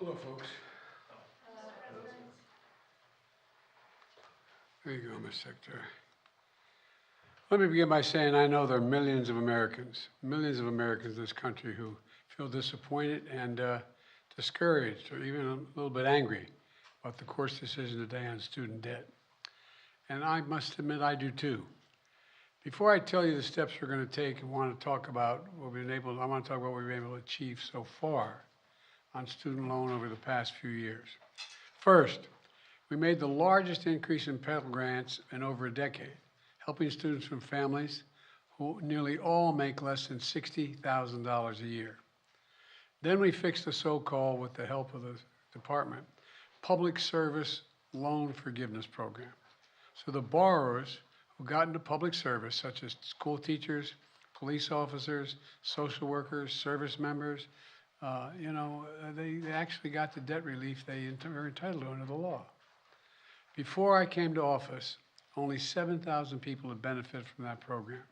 Hello, folks. There you go, Ms. Secretary. Let me begin by saying I know there are millions of Americans in this country who feel disappointed and discouraged or even a little bit angry about the course decision today on student debt. And I must admit I do too. Before I tell you the steps we're going to take and want to talk about what we've been able, I want to talk about what we've been able to achieve so far on student loan over the past few years. First, we made the largest increase in Pell Grants in over a decade, helping students from families who nearly all make less than $60,000 a year. Then we fixed the so-called, with the help of the department, Public Service Loan Forgiveness Program. So the borrowers who got into public service, such as school teachers, police officers, social workers, service members, they actually got the debt relief they were entitled to under the law. Before I came to office, only 7,000 people had benefited from that program.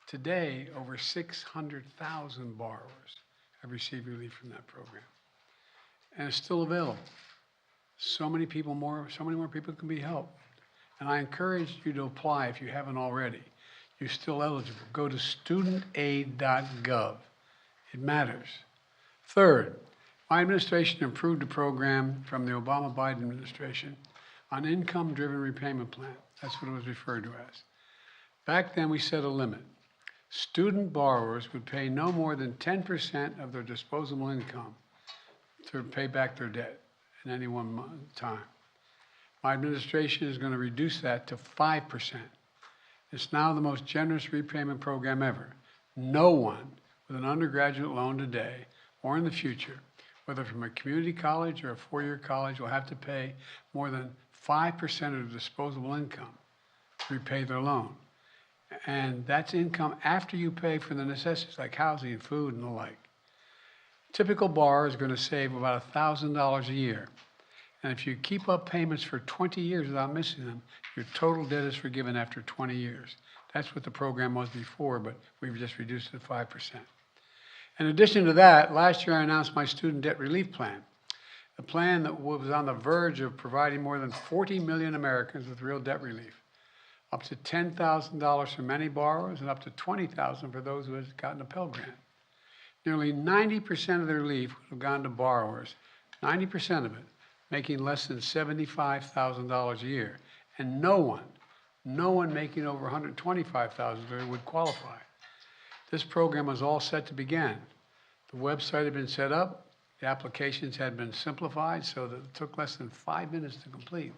Today, over 600,000 borrowers have received relief from that program. And it's still available. So many more people can be helped. And I encourage you to apply if you haven't already. You're still eligible. Go to studentaid.gov. It matters. Third, my administration improved the program from the Obama-Biden administration on income-driven repayment plan. That's what it was referred to as. Back then, we set a limit. Student borrowers would pay no more than 10% of their disposable income to pay back their debt in any one time. My administration is going to reduce that to 5%. It's now the most generous repayment program ever. No one with an undergraduate loan today or in the future, whether from a community college or a four-year college, will have to pay more than 5% of their disposable income to repay their loan. And that's income after you pay for the necessities like housing, food, and the like. Typical borrower is going to save about $1,000 a year. And if you keep up payments for 20 years without missing them, your total debt is forgiven after 20 years. That's what the program was before, but we've just reduced it to 5%. In addition to that, last year I announced my student debt relief plan, a plan that was on the verge of providing more than 40 million Americans with real debt relief, up to $10,000 for many borrowers and up to $20,000 for those who had gotten a Pell Grant. Nearly 90% of the relief would have gone to borrowers, 90% of it, making less than $75,000 a year. And no one making over $125,000 would qualify. This program was all set to begin. The website had been set up, the applications had been simplified so that it took less than 5 minutes to complete.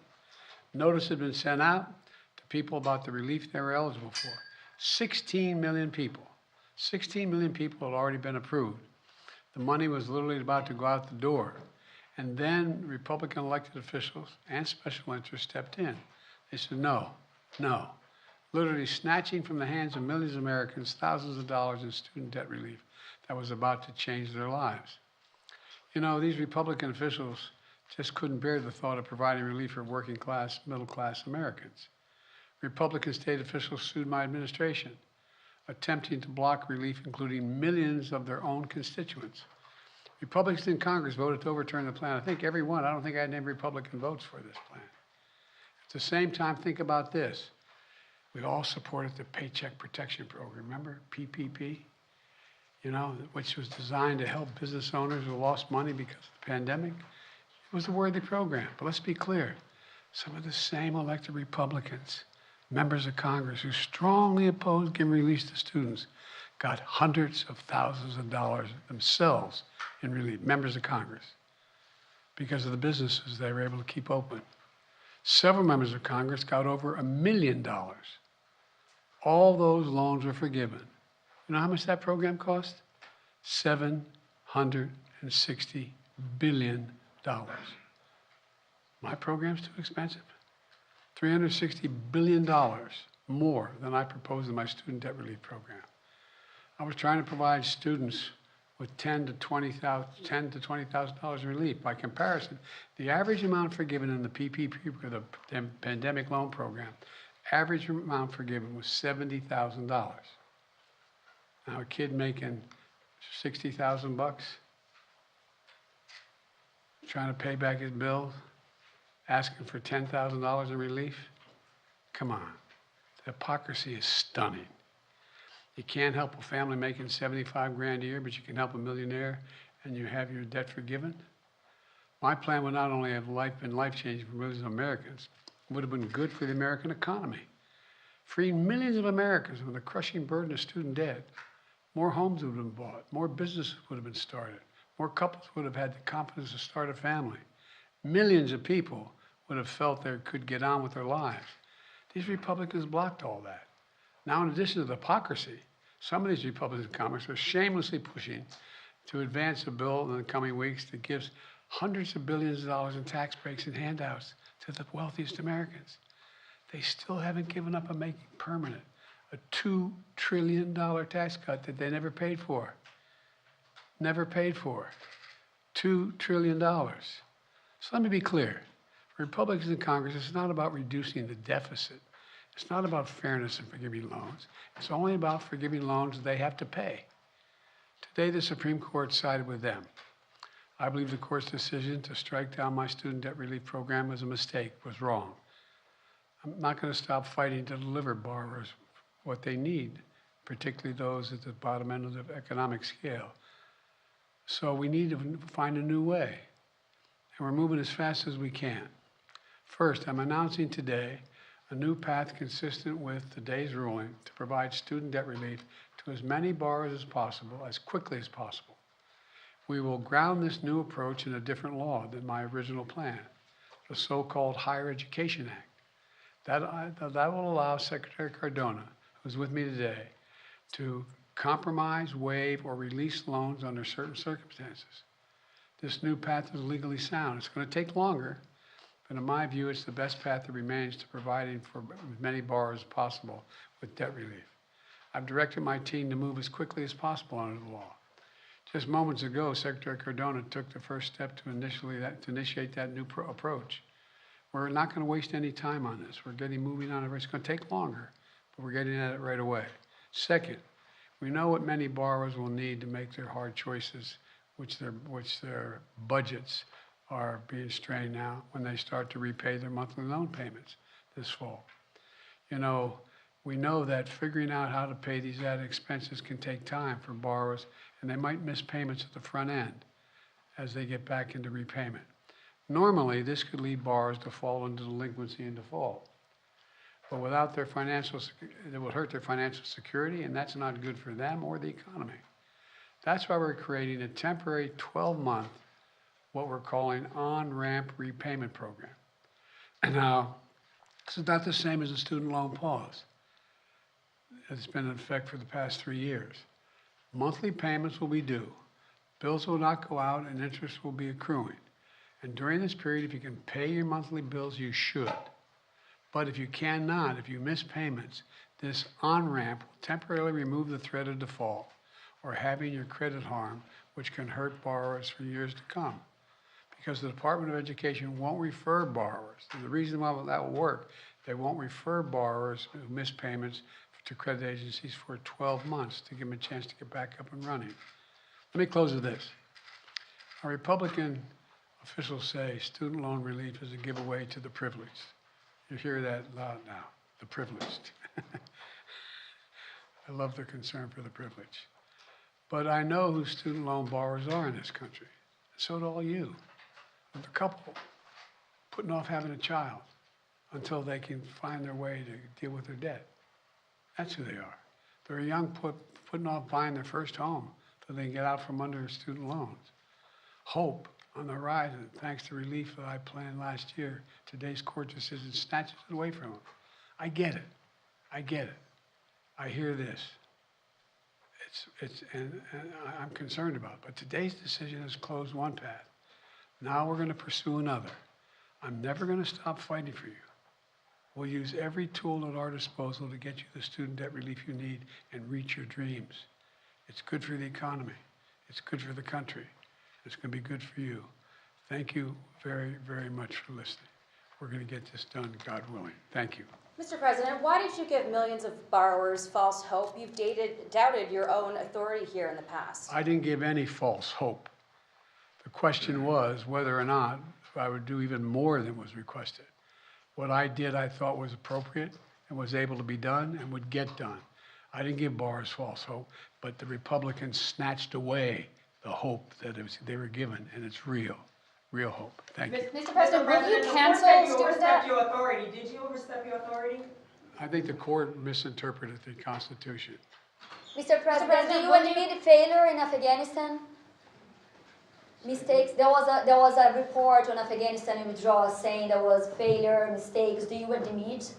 Notice had been sent out to people about the relief they were eligible for. 16 million people had already been approved. The money was literally about to go out the door. And then Republican elected officials and special interests stepped in. They said, no, literally snatching from the hands of millions of Americans thousands of dollars in student debt relief that was about to change their lives. You know, these Republican officials just couldn't bear the thought of providing relief for working class, middle class Americans. Republican state officials sued my administration, attempting to block relief, including millions of their own constituents. Republicans in Congress voted to overturn the plan. I think every one. I don't think I had any Republican votes for this plan. At the same time, think about this. We all supported the Paycheck Protection Program. Remember PPP? You know, which was designed to help business owners who lost money because of the pandemic. It was a worthy program. But let's be clear. Some of the same elected Republicans, members of Congress who strongly opposed giving relief to students, got hundreds of thousands of dollars themselves in relief, members of Congress, because of the businesses they were able to keep open. Several members of Congress got over $1 million. All those loans were forgiven. You know how much that program cost? $760 billion. My program's too expensive. $360 billion more than I proposed in my student debt relief program. I was trying to provide students with $10,000 to $20,000 in relief. By comparison, the average amount forgiven in the PPP, the pandemic loan program, average amount forgiven was $70,000. Now a kid making 60,000 bucks, trying to pay back his bills, asking for $10,000 in relief. Come on. The hypocrisy is stunning. You can't help a family making 75 grand a year, but you can help a millionaire and you have your debt forgiven. My plan would not only have been life-changing for millions of Americans, it would have been good for the American economy. Freeing millions of Americans from the crushing burden of student debt. More homes would have been bought, more businesses would have been started, more couples would have had the confidence to start a family. Millions of people would have felt they could get on with their lives. These Republicans blocked all that. Now, in addition to the hypocrisy, some of these Republican in Congress are shamelessly pushing to advance a bill in the coming weeks that gives hundreds of billions of dollars in tax breaks and handouts to the wealthiest Americans. They still haven't given up on making permanent a $2 trillion tax cut that they never paid for. Never paid for. $2 trillion. So let me be clear. For Republicans in Congress, it's not about reducing the deficit. It's not about fairness in forgiving loans. It's only about forgiving loans they have to pay. Today, the Supreme Court sided with them. I believe the court's decision to strike down my student debt relief program was a mistake, was wrong. I'm not going to stop fighting to deliver borrowers what they need, particularly those at the bottom end of the economic scale. So we need to find a new way, and we're moving as fast as we can. First, I'm announcing today a new path consistent with today's ruling to provide student debt relief to as many borrowers as possible, as quickly as possible. We will ground this new approach in a different law than my original plan, the so-called Higher Education Act. That will allow Secretary Cardona, who's with me today, to compromise, waive, or release loans under certain circumstances. This new path is legally sound. It's going to take longer, but in my view, it's the best path that remains to providing for as many borrowers as possible with debt relief. I've directed my team to move as quickly as possible under the law. Just moments ago, Secretary Cardona took the first step to initiate that new approach. We're not going to waste any time on this. We're getting moving on it. It's going to take longer, but we're getting at it right away. Second, we know what many borrowers will need to make their hard choices, which their budgets are being strained now when they start to repay their monthly loan payments this fall. You know, we know that figuring out how to pay these added expenses can take time for borrowers, and they might miss payments at the front end as they get back into repayment. Normally, this could lead borrowers to fall into delinquency and default. But without their it will hurt their financial security, and that's not good for them or the economy. That's why we're creating a temporary 12-month, what we're calling on-ramp repayment program. And now, this is not the same as a student loan pause. It's been in effect for the past 3 years. Monthly payments will be due. Bills will not go out and interest will be accruing. And during this period, if you can pay your monthly bills, you should. But if you cannot, if you miss payments, this on-ramp will temporarily remove the threat of default or having your credit harmed, which can hurt borrowers for years to come. Because the Department of Education won't refer borrowers. And the reason why that will work, they won't refer borrowers who miss payments to credit agencies for 12 months to give them a chance to get back up and running. Let me close with this. Our Republican officials say student loan relief is a giveaway to the privileged. You hear that loud now, the privileged. I love their concern for the privileged. But I know who student loan borrowers are in this country. So do all you. The couple putting off having a child until they can find their way to deal with their debt. That's who they are. They're a young putting off buying their first home so they can get out from under student loans. Hope on the horizon, thanks to relief that I planned last year. Today's court decision snatches it away from them. I get it. I get it. I hear this. And I'm concerned about it. But today's decision has closed one path. Now we're going to pursue another. I'm never going to stop fighting for you. We'll use every tool at our disposal to get you the student debt relief you need and reach your dreams. It's good for the economy. It's good for the country. It's going to be good for you. Thank you very, very much for listening. We're going to get this done, God willing. Thank you. Mr. President, why did you give millions of borrowers false hope? You've doubted your own authority here in the past. I didn't give any false hope. The question was whether or not I would do even more than was requested. What I did, I thought was appropriate and was able to be done and would get done. I didn't give bars false hope, but the Republicans snatched away the hope that they were given, and it's real hope. Thank you. Mr. President, will you the court cancel said you student overstepped debt? your authority. Did you overstep your authority? I think the court misinterpreted the Constitution. Mr. President, do you admit failure in Afghanistan? Mistakes, there was a report on Afghanistan withdrawal saying there was failure, mistakes. Do you admit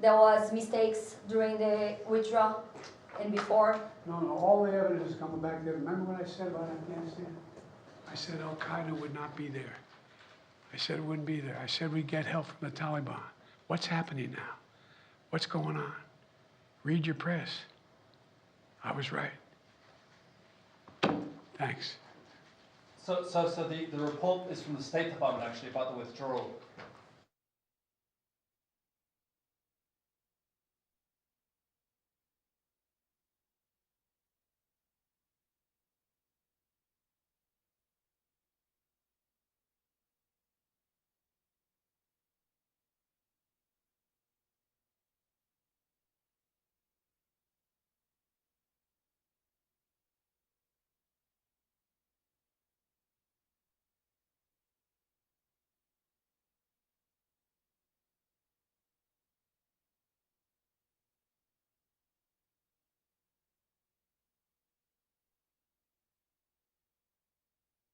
there was mistakes during the withdrawal and before? No, all the evidence is coming back there. Remember what I said about Afghanistan? I said Al-Qaeda would not be there. I said it wouldn't be there. I said we'd get help from the Taliban. What's happening now? What's going on? Read your press. I was right. Thanks. So the report is from the State Department actually about the withdrawal.